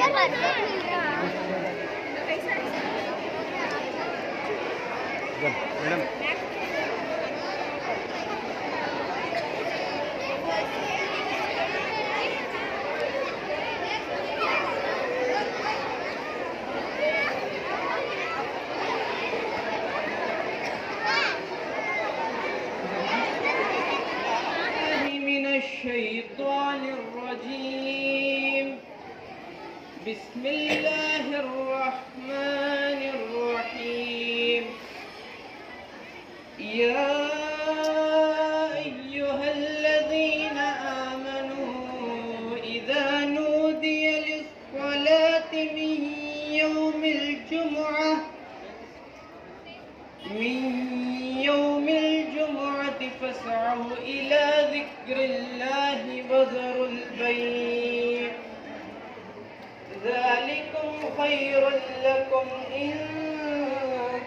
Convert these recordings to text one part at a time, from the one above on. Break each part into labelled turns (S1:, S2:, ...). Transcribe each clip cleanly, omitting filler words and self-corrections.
S1: Madam
S2: من الشيطان الرجيم. بسم الله الرحمن الرحيم. يا أيها الذين آمنوا إذا نودي للصلاة من يوم الجمعة فاسعوا إلى ذكر الله وذروا البيع ذلكم خير لكم إن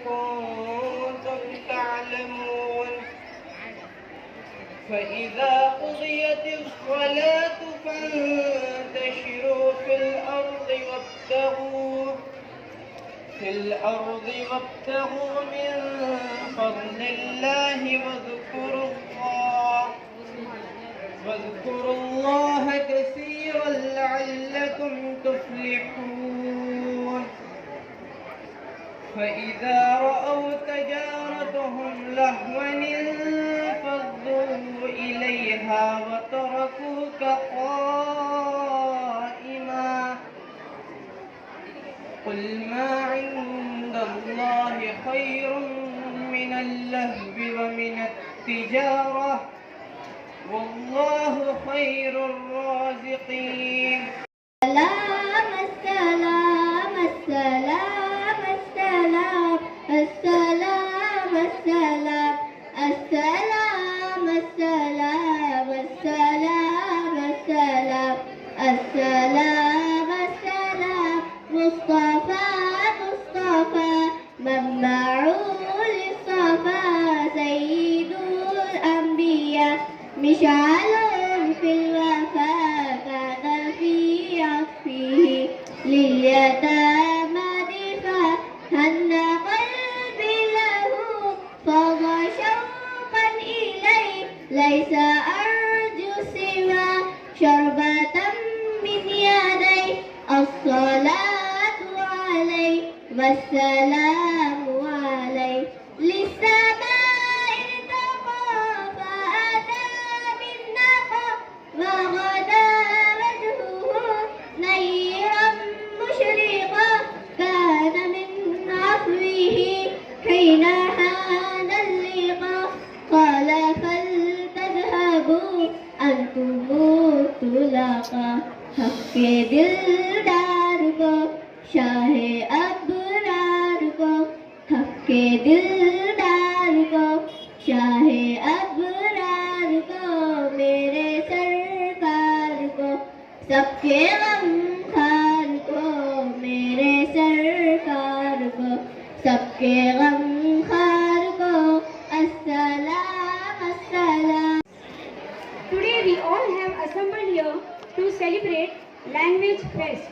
S2: كنتم تعلمون. فإذا قضيت الصلاة فانتشروا في الأرض وابتغوا من فضل الله واذكروا الله كثيرا لعلكم تفلحون. فإذا رأوا تجارتهم لهوا انفضوا إليها وتركوك قائما. قل ما عند الله خير من اللهو ومن التجارة والله خير الرازقين.
S3: السلام السلام السلام السلام السلام السلام السلام السلام السلام السلام السلام السلام مصطفى مصطفى منبع للصفا سيد الأنبياء مشعل في الوفاء كان في عطفه لليتامى دفاع هن قلبي له فضى شوقا إليه ليس أرجو سوى شربة من يدي الصلاة عليه والسلام عليه للسماء ارتقى فأتى بالنقى وغدا وجهه نيرا مشرقا كان من عفوه حين حان اللقاء قال فلتذهبوا أنتم طلقا حق دلدار کو شاہ ابرار کو حق دلدار کو شاہ ابرار کو میرے سرکار کو سب کے غم خار کو میرے سرکار کو سب کے غم خار کو السلام السلام.
S4: Today we all have assembled here to celebrate Language Fest.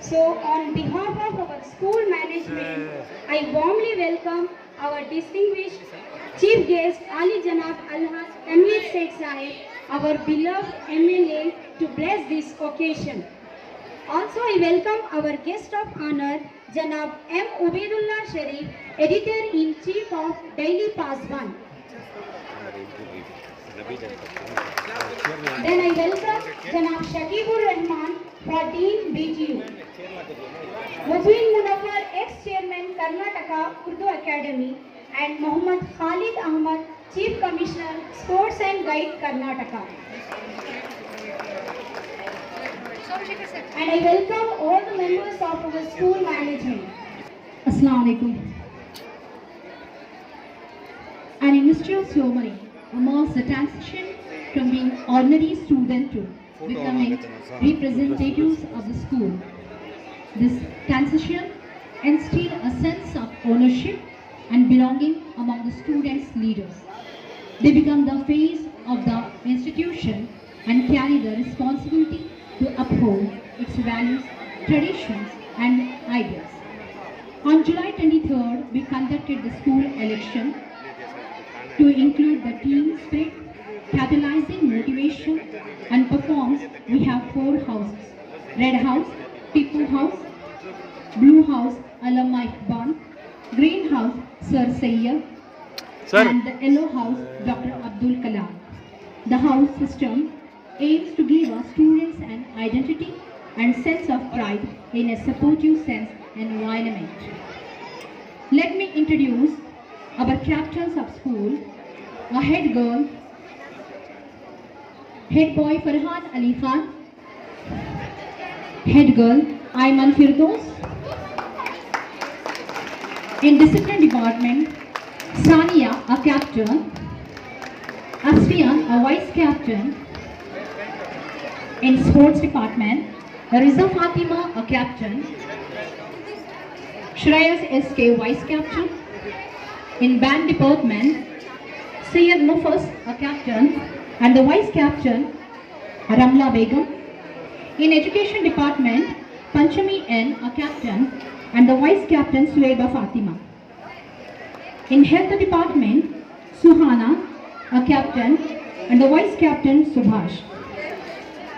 S4: So on behalf of our school management, I warmly welcome our distinguished Chief Guest Ali Janab Alhaj Tanveer Sheikh Sahib, our beloved MLA, to bless this occasion. Also I welcome our guest of honor Janab M. Ubaidullah Sharif, Editor-in-Chief of Daily Pass 1. Then I welcome Janab Shakibur Rahman for Dean BTU. Mubin Munawar, ex-chairman Karnataka Urdu Academy, and Muhammad Khalid Ahmad, Chief Commissioner Sports and Guide Karnataka. And I welcome all the members of our school management.
S5: Assalamu alaikum. An illustrious ceremony marks the transition from being ordinary student to becoming representatives of the school. This transition instilled a sense of ownership and belonging among the students' leaders. They become the face of the institution and carry the responsibility to uphold its values traditions, and ideas. On July 23rd, we conducted the school election to include the team spirit, catalyzing motivation, and performs. We have 4 houses: Red House, Tipu House; Blue House, Alumni Bond; Green House, Sir Sayyid; and the Yellow House, Dr. Abdul Kalam. The house system aims to give our students an identity and sense of pride in a supportive sense environment. Let me introduce our captains of school. A head girl, head boy Farhan Ali Khan; head girl Ayman Firdos. In discipline department, Sania, a captain; Asfian, a vice captain. In sports department, Riza Fatima, a captain; Shreyas SK, vice captain. In band department, Syed Mufas, a captain, and the vice captain, Ramla Begum. In education department, Panchami N, a captain, and the vice captain, Suwaiba Fatima. In health department, Suhana, a captain, and the vice captain, Subhash.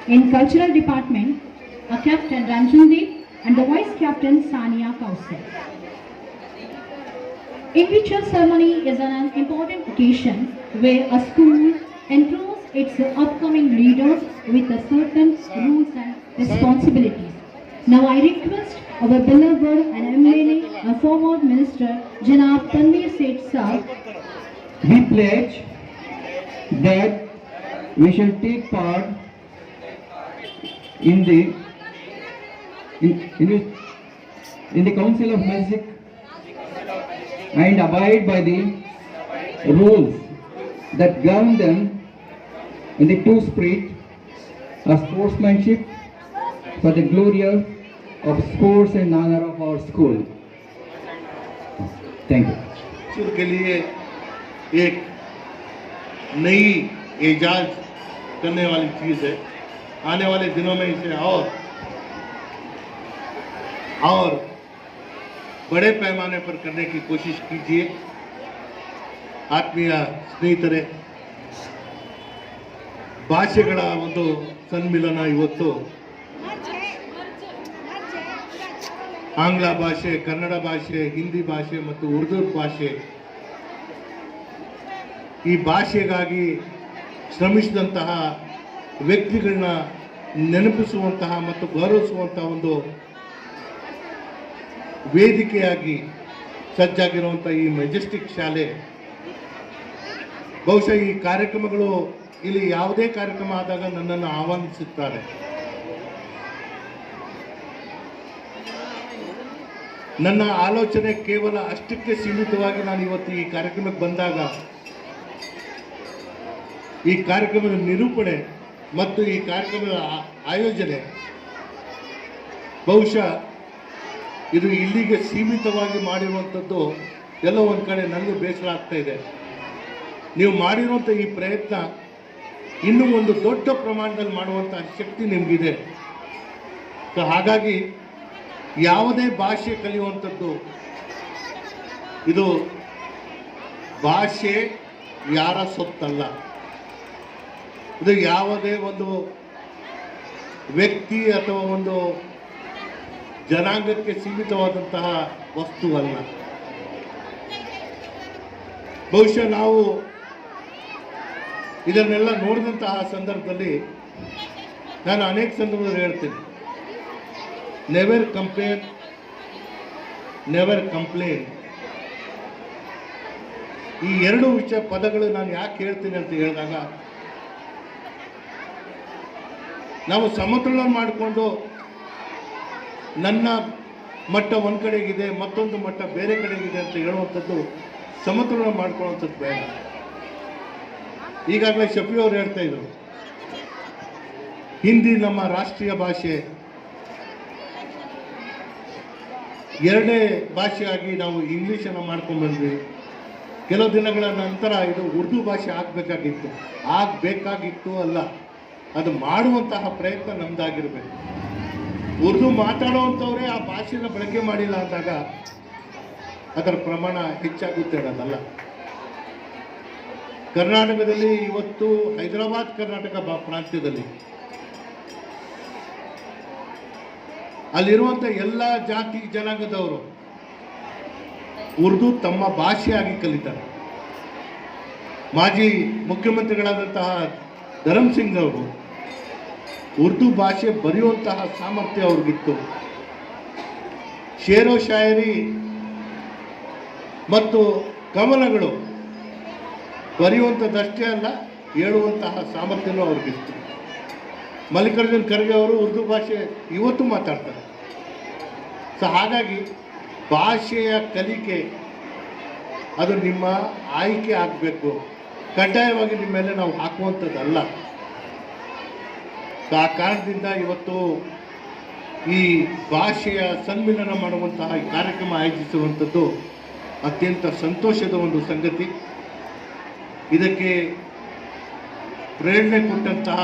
S5: In cultural department, a captain, Ranjudeep, and the vice captain, Sania Kausar. In-ritual ceremony is an important occasion where a school entrusts its upcoming leaders with a certain rules and responsibilities. Now I request our beloved and MLA, a former minister, Janab Tanveer Seth Sir.
S2: We pledge that we shall take part in the Council of Music and abide by the rules that govern them in the true spirit of sportsmanship for the glory of sports and honor of our school. Thank you.
S1: बच्चों के लिए एक नई एजाज करने वाली चीज़ है। आने वाले दिनों में इसे और बड़े पैमाने पर करने की कोशिश कीजिए। ಆತ್ಮೀಯ ಸ್ನೇಹಿತರೆ, ಭಾಷೆಗಳ ಒಂದು ಸಮ್ಮಿಲನ ಇವತ್ತು ಆಂಗ್ಲ ಭಾಷೆ, ಕನ್ನಡ ಭಾಷೆ, ಹಿಂದಿ ಭಾಷೆ ಮತ್ತು ಉರ್ದು ಭಾಷೆ, ಈ ಭಾಷೆಗಾಗಿ ಶ್ರಮಿಸಿದಂತಹ ವ್ಯಕ್ತಿಗಳನ್ನ ನೆನಪಿಸುವಂತಹ ಮತ್ತು ಗೌರವಿಸುವಂತಹ ಒಂದು ವೇದಿಕೆಯಾಗಿ ಸಜ್ಜಾಗಿರುವಂಥ ಈ ಮೆಜೆಸ್ಟಿಕ್ ಶಾಲೆ, ಬಹುಶಃ ಈ ಕಾರ್ಯಕ್ರಮಗಳು ಇಲ್ಲಿ ಯಾವುದೇ ಕಾರ್ಯಕ್ರಮ ಆದಾಗ ನನ್ನನ್ನು ಆಹ್ವಾನಿಸುತ್ತಾರೆ. ನನ್ನ ಆಲೋಚನೆ ಕೇವಲ ಅಷ್ಟಕ್ಕೆ ಸೀಮಿತವಾಗಿ ನಾನು ಇವತ್ತು ಈ ಕಾರ್ಯಕ್ರಮಕ್ಕೆ ಬಂದಾಗ ಈ ಕಾರ್ಯಕ್ರಮದ ನಿರೂಪಣೆ ಮತ್ತು ಈ ಕಾರ್ಯಕ್ರಮದ ಆಯೋಜನೆ ಬಹುಶಃ ಇದು ಇಲ್ಲಿಗೆ ಸೀಮಿತವಾಗಿ ಮಾಡಿರುವಂಥದ್ದು ಎಲ್ಲೋ ಒಂದು ಕಡೆ ನನಗೂ ಬೇಸರ ಆಗ್ತಾ ಇದೆ. ನೀವು ಮಾಡಿರುವಂಥ ಈ ಪ್ರಯತ್ನ ಇನ್ನೂ ಒಂದು ದೊಡ್ಡ ಪ್ರಮಾಣದಲ್ಲಿ ಮಾಡುವಂಥ ಶಕ್ತಿ ನಿಮಗಿದೆ. ಸೊ ಹಾಗಾಗಿ ಯಾವುದೇ ಭಾಷೆ ಕಲಿಯುವಂಥದ್ದು, ಇದು ಭಾಷೆ ಯಾರ ಸೊತ್ತಲ್ಲ, ಇದು ಯಾವುದೇ ಒಂದು ವ್ಯಕ್ತಿ ಅಥವಾ ಒಂದು ಜನಾಂಗಕ್ಕೆ ಸೀಮಿತವಾದಂತಹ ವಸ್ತುವಲ್ಲ. ಬಹುಶಃ ನಾವು ಇದನ್ನೆಲ್ಲ ನೋಡಿದಂತಹ ಸಂದರ್ಭದಲ್ಲಿ ನಾನು ಅನೇಕ ಸಂದರ್ಭದಲ್ಲಿ ಹೇಳ್ತೀನಿ, ನೆವರ್ ಕಂಪೇರ್, ನೆವರ್ ಕಂಪ್ಲೇನ್. ಈ ಎರಡು ಪದಗಳು ನಾನು ಯಾಕೆ ಹೇಳ್ತೀನಿ ಅಂತ ಹೇಳಿದಾಗ, ನಾವು ಸಮತೋಲನ ಮಾಡಿಕೊಂಡು ನನ್ನ ಮಟ್ಟ ಒಂದು ಕಡೆಗಿದೆ, ಮತ್ತೊಂದು ಮಟ್ಟ ಬೇರೆ ಕಡೆಗಿದೆ ಅಂತ ಹೇಳುವಂಥದ್ದು ಸಮತೋಲನ ಮಾಡ್ಕೊಳ್ಳುವಂಥದ್ದು ಬೇಡ. ಈಗಾಗಲೇ ಶಫಿ ಅವರು ಹೇಳ್ತಾ ಇದ್ರು, ಹಿಂದಿ ನಮ್ಮ ರಾಷ್ಟ್ರೀಯ ಭಾಷೆ, ಎರಡನೇ ಭಾಷೆಯಾಗಿ ನಾವು ಇಂಗ್ಲೀಷನ್ನು ಮಾಡ್ಕೊಂಡು ಬಂದ್ವಿ. ಕೆಲವು ದಿನಗಳ ನಂತರ ಇದು ಉರ್ದು ಭಾಷೆ ಆಗಬೇಕಾಗಿತ್ತು ಅಲ್ಲ, ಅದು ಮಾಡುವಂತಹ ಪ್ರಯತ್ನ ನಮ್ದಾಗಿರಬೇಕು. ಉರ್ದು ಮಾತಾಡುವಂಥವ್ರೆ ಆ ಭಾಷೆನ ಬಳಕೆ ಮಾಡಿಲ್ಲ ಅಂದಾಗ ಅದರ ಪ್ರಮಾಣ ಹೆಚ್ಚಾಗುತ್ತೆ ಅನ್ನೋದಲ್ಲ. ಕರ್ನಾಟಕದಲ್ಲಿ ಇವತ್ತು ಹೈದರಾಬಾದ್ ಕರ್ನಾಟಕ ಪ್ರಾಂತ್ಯದಲ್ಲಿ ಅಲ್ಲಿರುವಂಥ ಎಲ್ಲ ಜಾತಿ ಜನಾಂಗದವರು ಉರ್ದು ತಮ್ಮ ಭಾಷೆಯಾಗಿ ಕಲಿತಾರೆ. ಮಾಜಿ ಮುಖ್ಯಮಂತ್ರಿಗಳಾದಂತಹ ಧರಮ್ ಸಿಂಗ್ ಅವರು ಉರ್ದು ಭಾಷೆ ಬರೆಯುವಂತಹ ಸಾಮರ್ಥ್ಯ ಅವ್ರಿಗಿತ್ತು. ಶೇರೋ ಶಾಯರಿ ಮತ್ತು ಕವನಗಳು ಬರೆಯುವಂಥದ್ದಷ್ಟೇ ಅಲ್ಲ, ಹೇಳುವಂತಹ ಸಾಮರ್ಥ್ಯನೂ ಅವ್ರಿಗಿತ್ತು. ಮಲ್ಲಿಕಾರ್ಜುನ್ ಖರ್ಗೆ ಅವರು ಉರ್ದು ಭಾಷೆ ಇವತ್ತು ಮಾತಾಡ್ತಾರೆ. ಸೊ ಹಾಗಾಗಿ ಭಾಷೆಯ ಕಲಿಕೆ ಅದು ನಿಮ್ಮ ಆಯ್ಕೆ ಆಗಬೇಕು, ಕಡ್ಡಾಯವಾಗಿ ನಿಮ್ಮ ಮೇಲೆ ನಾವು ಹಾಕುವಂಥದ್ದಲ್ಲ. ಆ ಕಾರಣದಿಂದ ಇವತ್ತು ಈ ಭಾಷೆಯ ಸಮ್ಮಿಲನ ಮಾಡುವಂತಹ ಈ ಕಾರ್ಯಕ್ರಮ ಆಯೋಜಿಸುವಂಥದ್ದು ಅತ್ಯಂತ ಸಂತೋಷದ ಒಂದು ಸಂಗತಿ. ಇದಕ್ಕೆ ಪ್ರೇರಣೆ ಕೊಟ್ಟಂತಹ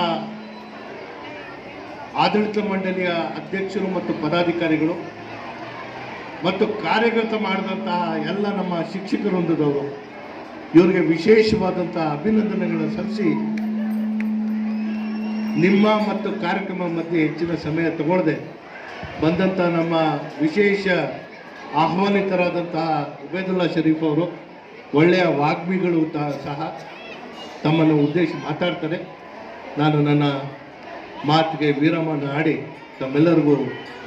S1: ಆಡಳಿತ ಮಂಡಳಿಯ ಅಧ್ಯಕ್ಷರು ಮತ್ತು ಪದಾಧಿಕಾರಿಗಳು ಮತ್ತು ಕಾರ್ಯಗತ ಮಾಡಿದಂತಹ ಎಲ್ಲ ನಮ್ಮ ಶಿಕ್ಷಕ ವೃಂದದವರು, ಇವರಿಗೆ ವಿಶೇಷವಾದಂಥ ಅಭಿನಂದನೆಗಳನ್ನು ಸಲ್ಲಿಸಿ, ನಿಮ್ಮ ಮತ್ತು ಕಾರ್ಯಕ್ರಮ ಮಧ್ಯೆ ಹೆಚ್ಚಿನ ಸಮಯ ತಗೊಳ್ಳದೆ ಬಂದಂಥ ನಮ್ಮ ವಿಶೇಷ ಆಹ್ವಾನಿತರಾದಂತಹ ಉಬೇದುಲ್ಲಾ ಶರೀಫ್ ಅವರು ಒಳ್ಳೆಯ ವಾಗ್ಮಿಗಳು ಸಹ ತಮ್ಮನ್ನು ಉದ್ದೇಶಿಸಿ ಮಾತಾಡ್ತಾರೆ. ನಾನು ನನ್ನ ಮಾತಿಗೆ ವಿರಾಮವನ್ನು ಆಡಿ ತಮ್ಮೆಲ್ಲರಿಗೂ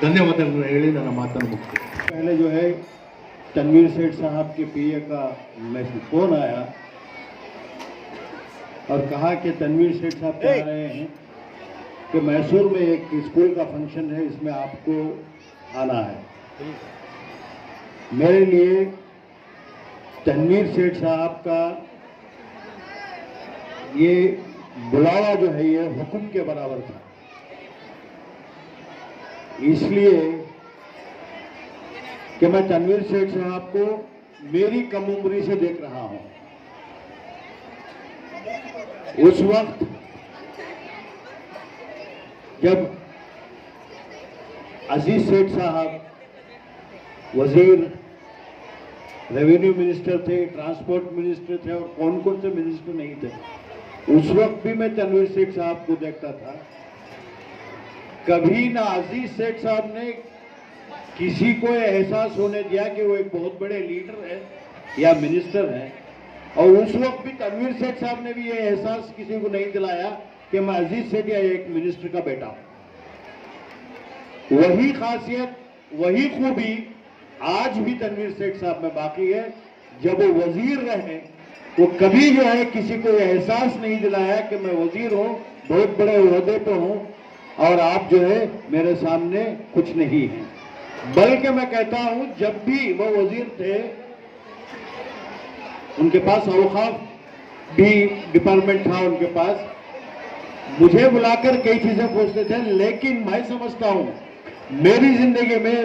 S1: ಧನ್ಯವಾದಗಳನ್ನು ಹೇಳಿ ನನ್ನ ಮಾತನ್ನು ಮುಗಿಸ್ತೇನೆ.
S6: पहले जो है तनवीर सेठ साहब के पीए का मैसेज फोन आया और कहा कि तनवीर सेठ साहब कह रहे हैं कि मैसूर में एक स्कूल का फंक्शन है, इसमें आपको आना है. मेरे लिए तनवीर सेठ साहब का ये बुलावा जो है ये हुक्म के बराबर था. इसलिए कि मैं तनवीर सेठ साहब को मेरी कम उम्री से देख रहा हूं. उस वक्त जब अजीज सेठ साहब वजीर, रेवेन्यू मिनिस्टर थे, ट्रांसपोर्ट मिनिस्टर थे और कौन कौन से मिनिस्टर नहीं थे, उस वक्त भी मैं तनवीर सेठ साहब को देखता था. कभी ना अजीज सेठ साहब ने किसी को एहसास होने दिया कि वो एक बहुत बड़े लीडर है या मिनिस्टर है, और उस वक्त भी तनवीर सेठ साहब ने भी ये एहसास किसी को नहीं दिलाया कि मैं अजीज सेठ या एक मिनिस्टर का बेटा हूं. वही खासियत, वही खूबी आज भी तनवीर सेठ साहब में बाकी है. जब वो वजीर रहे वो कभी जो है किसी को एहसास नहीं दिलाया कि मैं वजीर हूं, बहुत बड़े ओहदे पे हूं और आप जो है मेरे सामने कुछ नहीं है. बल्कि मैं कहता हूं जब भी वो वजीर थे उनके पास औकाफ भी डिपार्टमेंट था उनके पास, मुझे बुलाकर कई चीजें पूछते थे. लेकिन मैं समझता हूं मेरी जिंदगी में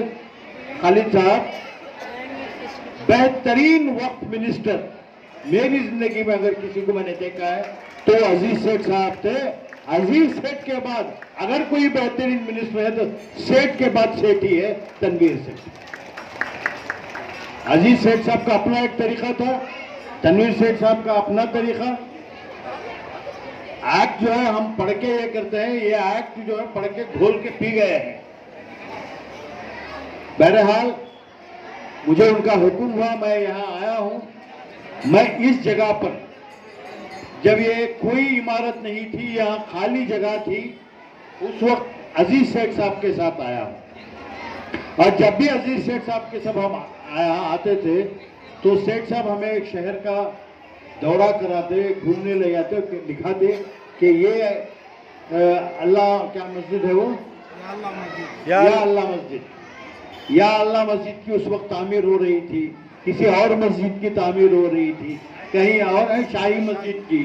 S6: खालिद साहब बेहतरीन वक्त मिनिस्टर मेरी जिंदगी में अगर किसी को मैंने देखा है तो अजीज सेठ साहब थे. अजीज सेठ के बाद अगर कोई बेहतरीन मिनिस्टर है तो सेठ के बाद सेठ ही है तनवीर सेठ. अजीज सेठ साहब का अपना एक तरीका था, तनवीर सेठ साहब का अपना तरीका. एक्ट जो है हम पढ़ के ये करते हैं, ये एक्ट जो है पढ़ के घोल के पी गए हैं. बहरहाल मुझे उनका हुक्म हुआ, मैं यहाँ आया हूं. मैं इस जगह पर जब ये कोई इमारत नहीं थी, यहाँ खाली जगह थी, उस वक्त अजीज सेठ साहब के साथ आया हूं. और जब भी अजीज सेठ साहब के साथ हम यहाँ आते थे तो सेठ साहब हमें एक शहर का दौरा कराते, घूमने ले जाते, दिखाते कि ये अल्लाह क्या मस्जिद है वो, या अल्लाह मस्जिद. या अल्लाह मस्जिद की उस वक्त तामीर हो रही थी, किसी और मस्जिद की तामीर हो रही थी, कहीं और है शाही मस्जिद की,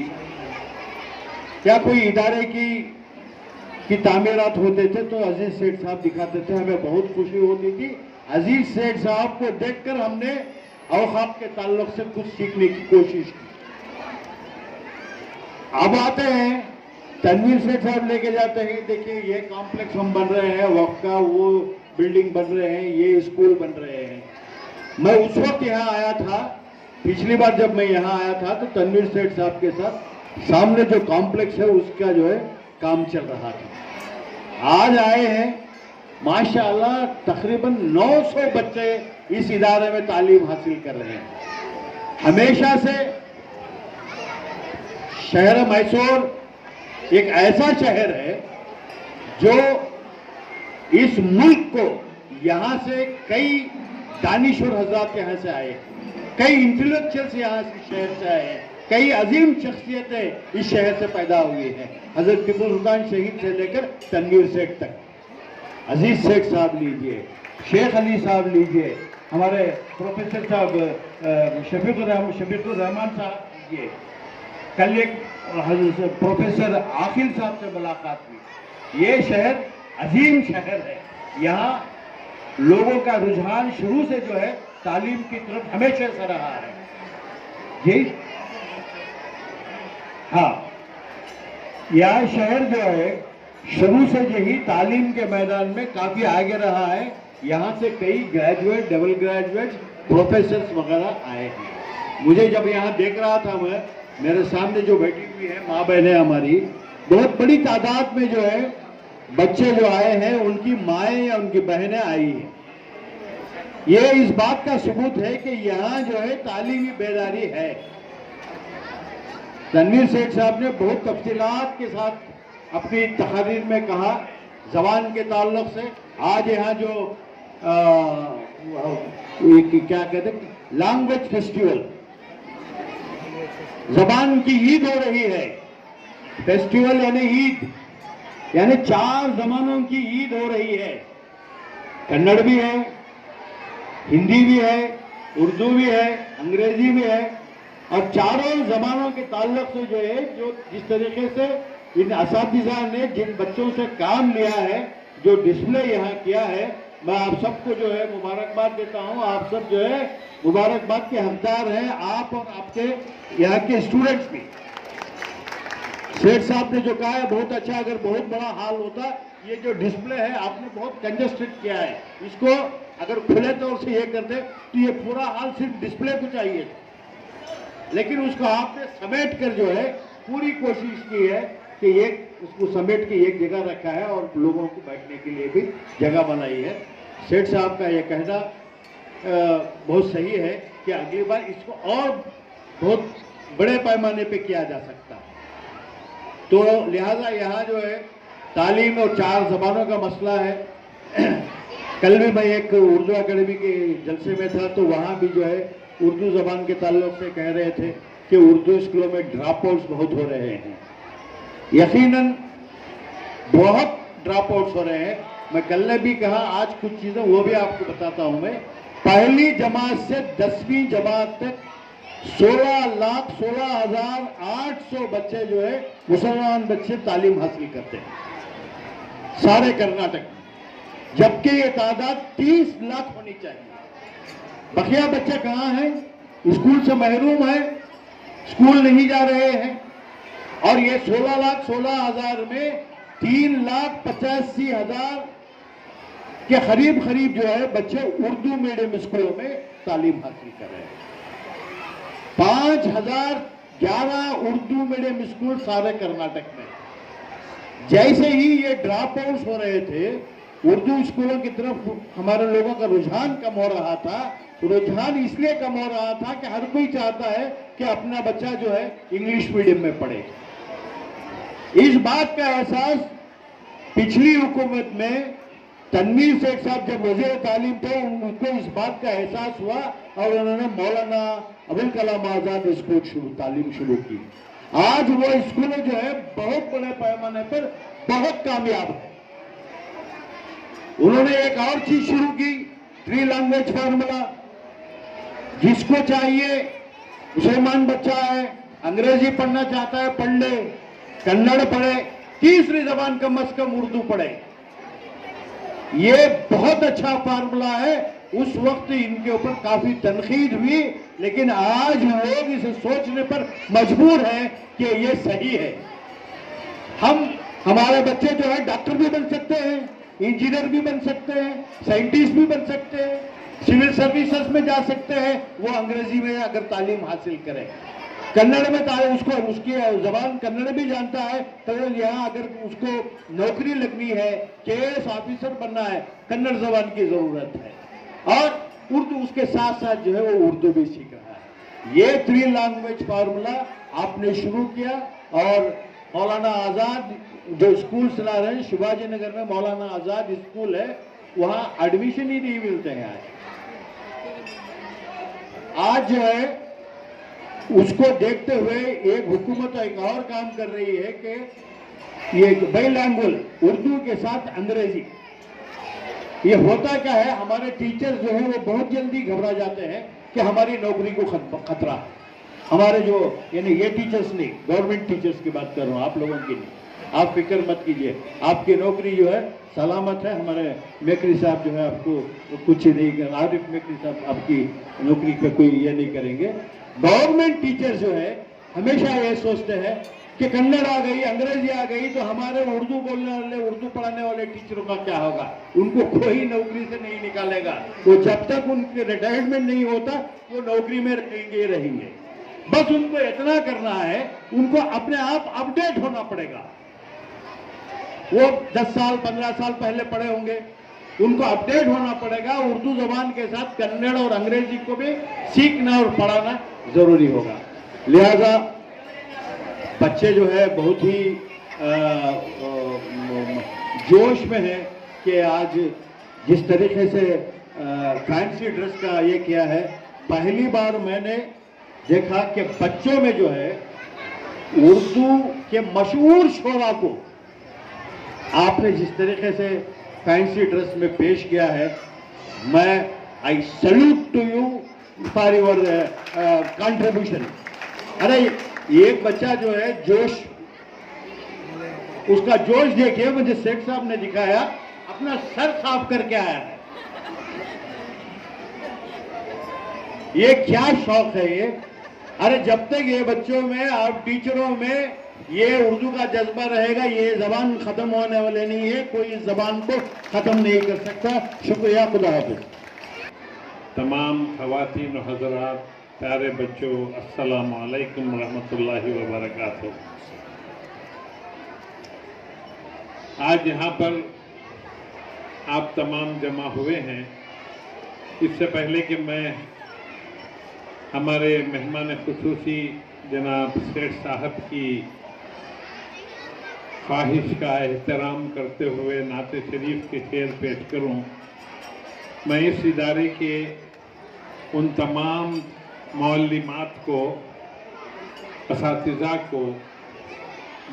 S6: क्या कोई इदारे की तामीरात होते थे तो अजीज सेठ साहब दिखाते थे. हमें बहुत खुशी होती थी. अजीज सेठ साहब को देखकर हमने औकाफ के ताल्लुक से कुछ सीखने की कोशिश की. अब आते हैं तनवीर सेठ साहब लेके जाते हैं, देखिए ये कॉम्प्लेक्स हम बन रहे हैं, वक्फ का वो बिल्डिंग बन रहे हैं, ये स्कूल बन रहे हैं। मैं उस वक्त यहाँ आया था, पिछली बार जब मैं यहाँ आया था तो तनवीर सेठ साहब के साथ सामने जो कॉम्प्लेक्स है उसका जो है काम चल रहा था। आज आए हैं, माशाअल्लाह तकरीबन 900 बच्चे इस इदारे में तालीम हासिल कर रहे हैं। हमेशा से शहर मैसूर एक ऐसा शहर है जो इस मुल्क को यहाँ से कई दानिशवर हजरात यहाँ से आए, कई इंटेलेक्चुअल्स यहाँ से शहर से आए, कई अजीम शख्सियतें इस शहर से पैदा हुई हैं। हजरत टिपू सुल्तान शहीद से लेकर तनवीर सेठ तक, अजीज शेख साहब लीजिए, शेख अली साहब लीजिए, हमारे प्रोफेसर साहब शफीकुर रहमान साहब लीजिए। कल एक प्रोफेसर आखिल साहब से मुलाकात हुई। ये शहर अजीम शहर है, यहाँ लोगों का रुझान शुरू से जो है तालीम की तरफ हमेशा से रहा है। जी हाँ, यह शहर जो है शुरू से जो ही तालीम के मैदान में काफी आगे रहा है। यहाँ से कई ग्रेजुएट, डबल ग्रेजुएट, प्रोफेसर्स वगैरह आए हैं। मुझे जब यहाँ देख रहा था मैं, मेरे सामने जो बैठी हुई है माँ बहनें हमारी, बहुत बड़ी तादाद में जो है बच्चे जो आए हैं, उनकी माएँ या उनकी बहनें आई हैं। ये इस बात का सबूत है कि यहाँ जो है तालीमी बेदारी है। तनवीर सेठ साहब ने बहुत तफसीलात के साथ अपनी तहरीर में कहा जबान के ताल्लुक से। आज यहाँ जो क्या कहते हैं, लैंग्वेज फेस्टिवल, जबान की ईद हो रही है। फेस्टिवल यानी ईद, यानी 4 जबानों की ईद हो रही है। कन्नड़ भी है, हिंदी भी है, उर्दू भी है, अंग्रेजी भी है, और चारों जबानों के ताल्लुक से जो है, जो जिस तरीके से इन असातिज़ा ने जिन बच्चों से काम लिया है, जो डिस्प्ले यहाँ किया है, मैं आप सबको जो है मुबारकबाद देता हूँ। आप सब जो है मुबारकबाद के हकदार हैं, आप और आपके यहाँ के स्टूडेंट्स भी। सेठ साहब ने जो कहा है बहुत अच्छा, अगर बहुत बड़ा हाल होता, ये जो डिस्प्ले है आपने बहुत कंजस्टेड किया है, इसको अगर खुले तौर से ये करते तो ये पूरा हाल सिर्फ डिस्प्ले को चाहिए था, लेकिन उसको आपने समेट कर जो है पूरी कोशिश की है कि एक उसको समेट के एक जगह रखा है और लोगों को बैठने के लिए भी जगह बनाई है। सेठ साहब का ये कहना बहुत सही है कि अगली बार इसको और बहुत बड़े पैमाने पे किया जा सकता है। तो लिहाजा यहाँ जो है तालीम और 4 जबानों का मसला है। कल भी मैं एक उर्दू अकेडमी के जलसे में था, तो वहाँ भी जो है उर्दू जबान के ताल्लुक से कह रहे थे कि उर्दू स्कूलों में ड्रॉप आउट्स बहुत हो रहे हैं। यकीनन बहुत ड्रॉप आउट्स हो रहे हैं। मैं कल ने भी कहा, आज कुछ चीज़ें वो भी आपको बताता हूँ। मैं पहली जमात से 10वीं जमात तक 16,16,800 बच्चे जो है मुसलमान बच्चे तालीम हासिल करते हैं सारे कर्नाटक में, जबकि ये तादाद 30 लाख होनी चाहिए। बकिया बच्चे कहाँ हैं? स्कूल से महरूम है, स्कूल नहीं जा रहे हैं। और ये 16,16,000 में 3,85,000 के करीब जो है बच्चे उर्दू मीडियम स्कूलों में तालीम हासिल कर रहे हैं। 5,011 उर्दू मीडियम स्कूल सारे कर्नाटक में। जैसे ही ये ड्रॉप आउट्स हो रहे थे, उर्दू स्कूलों की तरफ हमारे लोगों का रुझान कम हो रहा था। रुझान इसलिए कम हो रहा था कि हर कोई चाहता है कि अपना बच्चा जो है इंग्लिश मीडियम में पढ़े। इस बात का एहसास पिछली हुकूमत में तनवीर शेख साहब जब वज़ीर तालीम थे, उनको इस बात का एहसास हुआ और उन्होंने मौलाना अबुल कलाम आजाद स्कूल तालीम शुरू की। आज वो स्कूल जो है बहुत बड़े पैमाने पर बहुत कामयाब है। उन्होंने एक और चीज शुरू की, 3 लैंग्वेज फार्मूला। जिसको चाहिए, मुसलमान बच्चा है, अंग्रेजी पढ़ना चाहता है पढ़ ले, कन्नड़ पढ़े, तीसरी जबान कम से कम उर्दू पढ़े। ये बहुत अच्छा फार्मूला है। उस वक्त इनके ऊपर काफी तनकीद हुई, लेकिन आज लोग इसे सोचने पर मजबूर हैं कि ये सही है। हमारे बच्चे जो है डॉक्टर भी बन सकते हैं, इंजीनियर भी बन सकते हैं, साइंटिस्ट भी बन सकते हैं, सिविल सर्विसेज में जा सकते हैं, वो अंग्रेजी में अगर तालीम हासिल करें। कन्नड़ में उसको उसकी जबान कन्नड़ भी जानता है तो यहाँ अगर उसको नौकरी लगनी है, केएस ऑफिसर बनना है, कन्नड़ जबान की जरूरत है। और उर्दू उसके साथ साथ जो है वो उर्दू भी सीख रहा है। ये 3 लैंग्वेज फार्मूला आपने शुरू किया और मौलाना आजाद जो स्कूल चला रहे हैं, शिवाजी नगर में मौलाना आजाद स्कूल है, वहां एडमिशन ही नहीं मिलते हैं। आज जो है उसको देखते हुए एक हुकूमत एक और काम कर रही है कि ये बाइलैंग्वेज उर्दू के साथ अंग्रेजी। ये होता क्या है, हमारे टीचर्स जो है वो बहुत जल्दी घबरा जाते हैं कि हमारी नौकरी को खतरा है। हमारे जो यानी ये टीचर्स नहीं, गवर्नमेंट टीचर्स की बात कर रहा हूँ, आप लोगों की नहीं। आप फिक्र मत कीजिए, आपकी नौकरी जो है सलामत है। हमारे मेकरी साहब जो है आपको कुछ नहीं, आरिफ मेकरी साहब आपकी नौकरी पे कोई ये नहीं करेंगे। गवर्नमेंट टीचर जो है हमेशा ये सोचते हैं कि कन्नड़ आ गई, अंग्रेजी आ गई तो हमारे उर्दू बोलने वाले, उर्दू पढ़ाने वाले टीचरों का क्या होगा? उनको कोई नौकरी से नहीं निकालेगा। वो जब तक उनके रिटायरमेंट नहीं होता वो नौकरी में रहेंगे। बस उनको इतना करना है, उनको अपने आप अपडेट होना पड़ेगा। वो 10 साल 15 साल पहले पढ़े होंगे, उनको अपडेट होना पड़ेगा। उर्दू जबान के साथ कन्नड़ और अंग्रेजी को भी सीखना और पढ़ाना जरूरी होगा। लिहाजा बच्चे जो है बहुत ही जोश में है कि आज जिस तरीके से फैंसी ड्रेस का ये किया है, पहली बार मैंने देखा कि बच्चों में जो है उर्दू के मशहूर शोरा को आपने जिस तरीके से फैंसी ड्रेस में पेश किया है, मैं I salute to you for your contribution. अरे एक बच्चा जो है जोश, उसका जोश देखिए, मुझे शेख साहब ने दिखाया, अपना सर साफ करके आया है। ये क्या शौक है ये? अरे जब तक ये बच्चों में और टीचरों में ये उर्दू का जज्बा रहेगा, ये जबान खत्म होने वाले नहीं है। कोई इस जबान को खत्म नहीं कर सकता। शुक्रिया, खुदा हाफिज।
S7: तमाम खवातीन और हजरात, प्यारे बच्चों, अस्सलामु अलैकुम रहमतुल्लाहि व बरकातुहू। आज यहाँ पर आप तमाम जमा हुए हैं। इससे पहले कि मैं हमारे मेहमान खुसूसी जनाब सेठ साहब की ख्वाहिश का एहतराम करते हुए नाते शरीफ के शेर पेश करूं, मैं इस इदारे के उन तमाम मौल्लिमात को, असातिज़ा को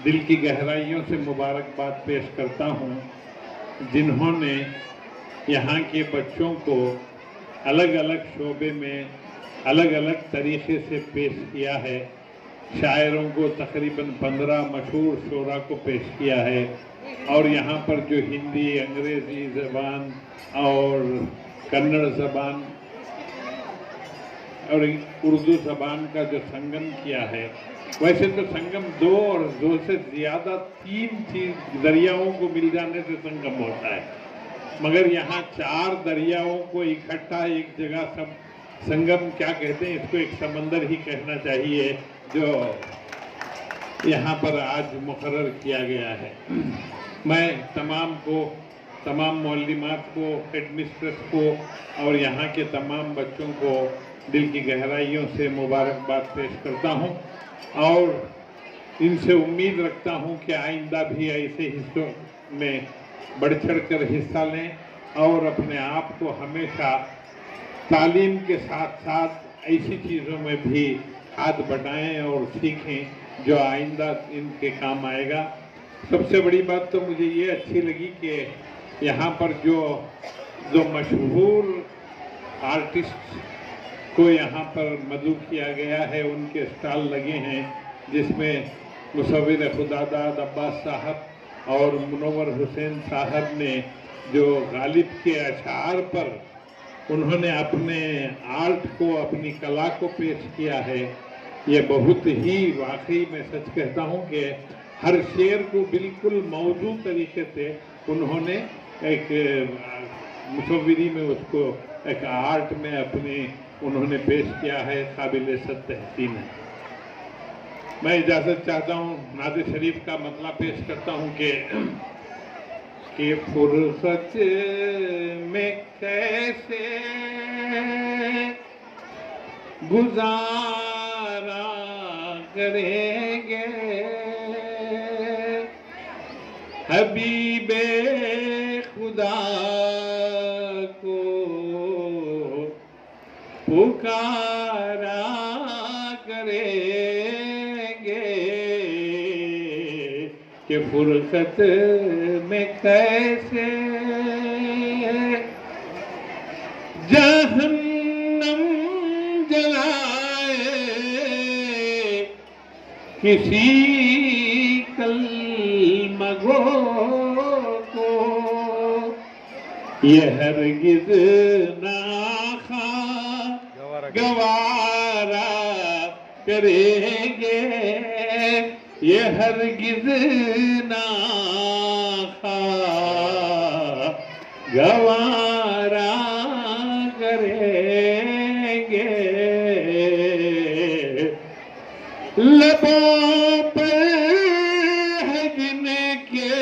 S7: दिल की गहराइयों से मुबारकबाद पेश करता हूं, जिन्होंने यहाँ के बच्चों को अलग अलग शोबे में अलग अलग तरीक़े से पेश किया है। शायरों को तकरीबन 15 मशहूर शोरा को पेश किया है, और यहाँ पर जो हिंदी, अंग्रेज़ी ज़बान और कन्नड़ ज़बान और उर्दू ज़बान का जो संगम किया है, वैसे तो संगम 2 और 2 से ज़्यादा 3 दरियाओं को मिल जाने से संगम होता है, मगर यहाँ 4 दरियाओं को इकट्ठा एक जगह सब संगम क्या कहते हैं, इसको एक समंदर ही कहना चाहिए, जो यहाँ पर आज मुकर्रर किया गया है। मैं तमाम को, तमाम मौल्लिमात को, हेडमिस्ट्रेस को और यहाँ के तमाम बच्चों को दिल की गहराइयों से मुबारकबाद पेश करता हूँ, और इनसे उम्मीद रखता हूँ कि आइंदा भी ऐसे हिस्सों में बढ़ चढ़ कर हिस्सा लें और अपने आप को हमेशा तालीम के साथ साथ ऐसी चीज़ों में भी हाथ बटाएं और सीखें जो आइंदा इनके काम आएगा। सबसे बड़ी बात तो मुझे ये अच्छी लगी कि यहाँ पर जो मशहूर आर्टिस्ट को यहाँ पर मदऊ किया गया है, उनके स्टॉल लगे हैं, जिसमें मुसव्विर खुदादाद अब्बास साहब और मुनव्वर हुसैन साहब ने जो गालिब के अशार पर उन्होंने अपने आर्ट को, अपनी कला को पेश किया है, ये बहुत ही वाकई मैं सच कहता हूँ कि हर शेर को बिल्कुल मौजू तरीके से उन्होंने एक मुसव्विरी में उसको एक आर्ट में अपने उन्होंने पेश किया है, काबिल तहसीन है। मैं इजाज़त चाहता हूँ, नाज़ शरीफ का मतला पेश करता हूँ कि फुर्सत में कैसे गुजारा करेंगे हबीबे खुदा को पुकारा करेंगे कि फुर्सत में कैसे जहन्नम जलाए किसी कलमगो को ये हरगिज ना गवारा करेंगे, ये हरगिज ना गवारा करेंगे। लबों पर है जिनके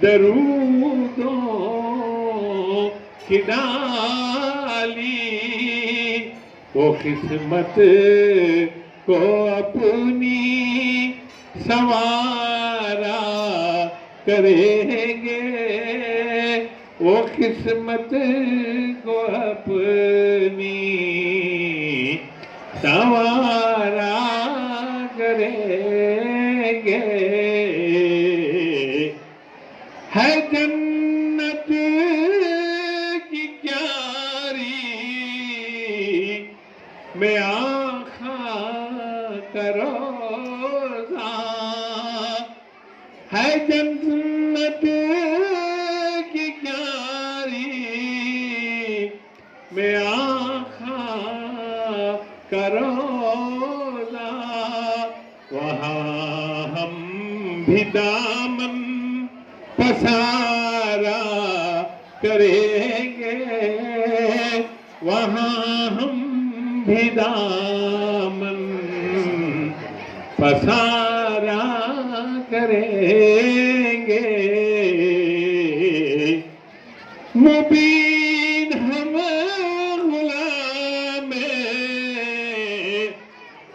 S7: दरूदों की डाली, वो किस्मत को अपनी संवारा करेंगे, वो किस्मत को अपनी संवारा करेंगे। है जन्नत की क्यारी में आँखा करो है जन्नत की क्यारी में आँखा करोगा, वहाँ हम भी दामन पसारा करेंगे, वहाँ हम भी दामन पसारा करेंगे। मुबीन हम गुलामे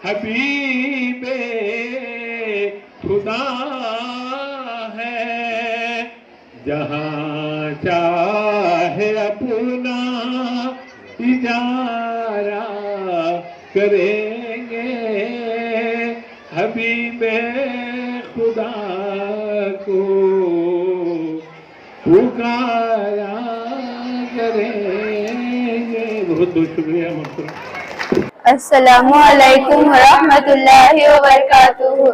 S7: हबीबे खुदा है, जहाँ चाहे अपना इजारा करेंगे, हबीबे खुदा को पुकारा करेंगे। बहुत बहुत शुक्रिया मोहतरम।
S8: अस्सलामुअलैकुम वरहमतुल्लाहि वबरकातुहू।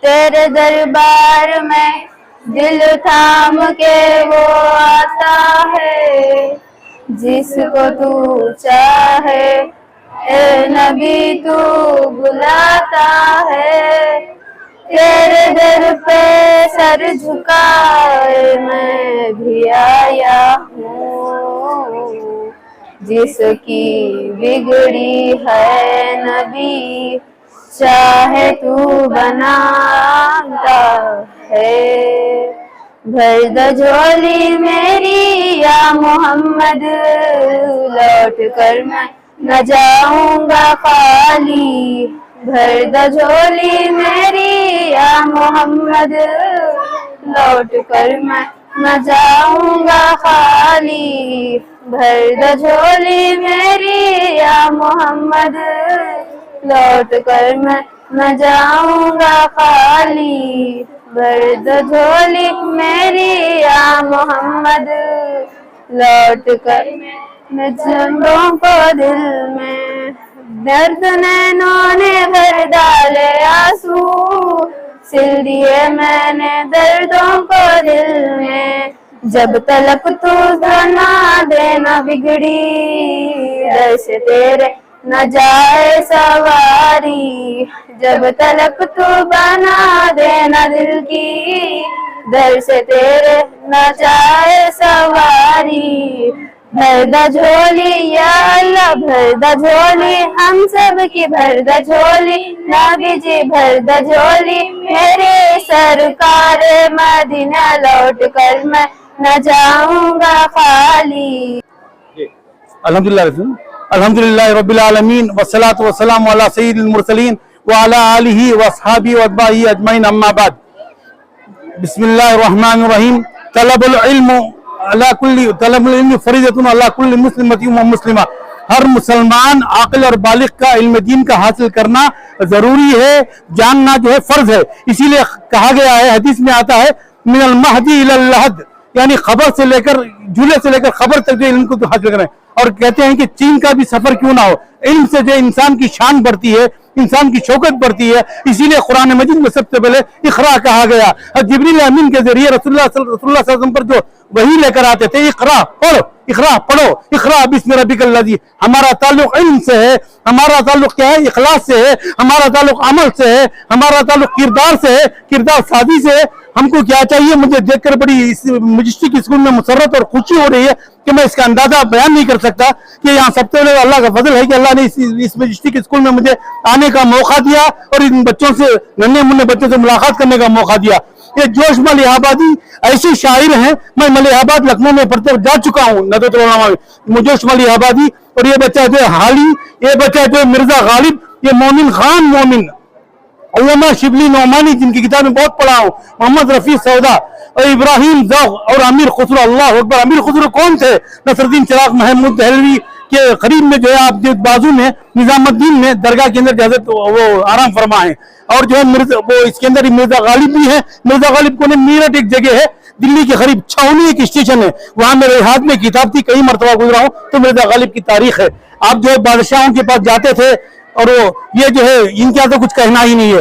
S8: तेरे दरबार में दिल थाम के वो आता है, जिसको तू चाहे ए नबी तू बुलाता है। तेरे दर पे सर झुकाए मैं भी आया हूँ, जिसकी बिगड़ी है नबी चाहे तू बनाता है। भर द झोली मेरी या मोहम्मद, लौट कर मैं न जाऊंगा खाली। भर द झोली मेरी या मोहम्मद, लौट कर मैं न जाऊंगा खाली। भर द झोली मेरी या मोहम्मद, लौट कर मैं न जाऊंगा खाली। भर द झोली मेरी या मोहम्मद, लौट कर मैं जंगों को दिल में। दर्द नैनों ने भर डाले आंसू, सिल दिए मैंने दर्दों को दिल में। जब तलक तू ना देना बिगड़ी, दर से तेरे न जाए सवारी, जब तलक तू बना देना दिल की, दर से तेरे न जाए सवारी। भर द झोली या अल्लाह भर द झोली, हम सब की भर द झोली, नबी जी भर द झोली, मेरे सरकार मदीना लौट कर मैं न जाऊंगा खाली।
S9: अल्हम्दुलिल्लाह रब्बिल आलमीन वस्सलातु वस्सलामु अला सय्यिदिल मुरसलीन व अला आलिहि व अस्हाबिहि व अत्बाइहि अजमईन अम्मा बाद। बिस्मिल्लाहिर रहमानिर रहीम। तलबुल इल्म फरीज़तुन अला कुल्ली मुस्लिमतिन व मुस्लिमा। हर मुसलमान आक़िल और बालिग़ का इल्म दीन का हासिल करना जरूरी है, जानना जो है फर्ज है। इसीलिए कहा गया है, हदीस में आता है, मिनल महदी इलल लहद, यानी खबर से लेकर झूले से लेकर खबर तक जो इल्म को हासिल करें। और कहते हैं कि चीन का भी सफर क्यों ना हो, इल्म से जो इंसान की शान बढ़ती है, इंसान की शौकत बढ़ती है। इसीलिए कुरान मजीद में सबसे पहले इक़रा कहा गया और जिब्रील अमीन के जरिए रसूलुल्लाह सल्लल्लाहु अलैहि वसल्लम पर जो वही लेकर आते थे, इक़रा पढ़ो, इक़रा पढ़ो, इक़रा बिस्मि रब्बिकल लज़ी। हमारा ताल्लुक इल्म से है, हमारा ताल्लुक क्या है, इखलास से है, हमारा ताल्लुक अमल से है, हमारा ताल्लुक किरदार से है, किरदार साजी से है। हमको क्या चाहिए, मुझे देखकर बड़ी इस मैजेस्टिक स्कूल में मुसर्रत और खुशी हो रही है कि मैं इसका अंदाजा बयान नहीं कर सकता कि यहाँ सबसे पहले अल्लाह का फजल है कि अल्लाह ने इस मैजेस्टिक स्कूल में मुझे आने का मौका दिया और इन बच्चों से, नन्हे मुन्ने बच्चों से मुलाकात करने का मौका दिया। ये जोश मलिहाबादी ऐसे शायर हैं, मैं मलिहाबाद लखनऊ में पढ़ते जा चुका हूँ नदरतुल उलमा में। जोश मलिहाबादी और ये बच्चा जो है हाली, ये बच्चा जो है मिर्जा गालिब, ये मोमिन खान मोमिन, उलमा शिबली नौमानी जिनकी किताबें बहुत पढ़ा हूँ, मोहम्मद रफी सौदा और इब्राहिम ज़ौक़ और अमीर खुसरो। अल्लाह अकबर। अमीर खुसरो कौन थे? नसरुद्दीन चिराग महमूद दहलवी के करीब में जो है आप जो बाजू में निजामुद्दीन में दरगाह के अंदर जैसे तो वो आराम फरमा है। और जो है मिर्जा, वो इसके अंदर मिर्जा गालिब भी है। मिर्जा गालिब को मीरठ एक जगह है दिल्ली के करीब, छावनी एक स्टेशन है, वहां मेरे हाथ में किताब थी, कई मरतबा गुजरा हूँ, तो मिर्जा गालिब की तारीख है। आप जो है बादशाहों के पास जाते थे और ये जो है इनका तो कुछ कहना ही नहीं है।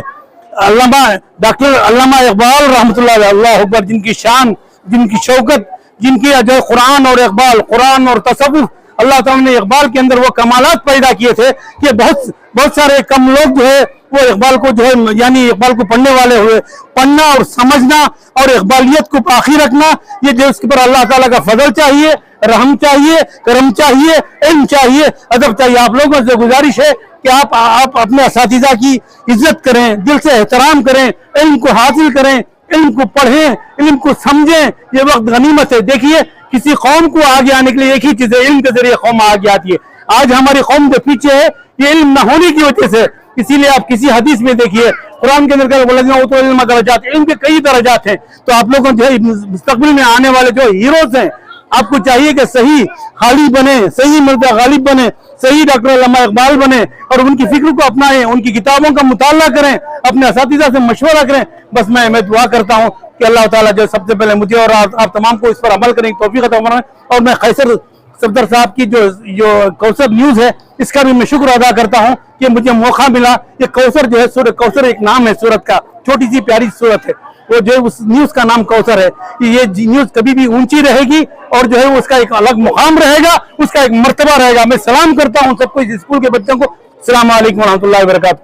S9: अल्लामा डॉक्टर अल्लामा इकबाल रहमतुल्लाह अलैह, अल्लाह अकबर, जिनकी शान, जिनकी शौकत, जिनकी जो है कुरान और इकबाल, कुरान और तसव्वुफ, अल्लाह ताला ने इकबाल के अंदर वो कमालात पैदा किए थे कि बहुत सारे कम लोग जो है वो इकबाल को जो है यानी इकबाल को पढ़ने वाले हुए। पढ़ना और समझना और इकबालियत को बाकी रखना, ये जो उसके ऊपर अल्लाह ताला का फजल चाहिए, रहम चाहिए, करम चाहिए, इल्म चाहिए, अदब चाहिए। आप लोगों से गुजारिश है कि आप अपने असातिज़ा की इज्जत करें, दिल से एहतराम करें, इल्म को हासिल करें, इल्म को पढ़ें, इल्म को समझें। ये वक्त गनीमत है। देखिए, किसी कौम को आगे आने के लिए एक ही चीज है, इल्म के जरिए कौम आगे आती है। आज हमारी कौम जो पीछे है ये इल्म न होने की वजह से। इसीलिए आप किसी हदीस में देखिए, कुरान के अंदर इल्म के कई दर्जात हैं। तो आप लोगों जो है मुस्तकबिल में आने वाले जो हीरोज हैं, आपको चाहिए कि सही खाली बने, सही मिर्जा गालिब बने, सही डॉक्टर अल्लामा इकबाल बने और उनकी फिक्र को अपनाएं, उनकी किताबों का मुताला करें, अपने असातिज़ा से मशवरा करें। बस मैं दुआ करता हूँ कि अल्लाह ताला जो सबसे पहले मुझे और आप तमाम को इस पर अमल करने की तौफीक अता फरमाए। और मैं कैसर सफदर साहब की जो कौसर न्यूज़ है, इसका भी मैं शुक्र अदा करता हूँ कि मुझे मौका मिला। ये कौसर जो है, सूरत कौसर एक नाम है सूरत का, छोटी सी प्यारी सूरत है, वो जो है उस न्यूज़ का नाम कौसर है। ये न्यूज़ कभी भी ऊंची रहेगी और जो है उसका एक अलग मुकाम रहेगा, उसका एक मर्तबा रहेगा। मैं सलाम करता हूँ सबको, इस स्कूल के बच्चों को। अस्सलाम वालेकुम व रहमतुल्लाहि व बरकातहू।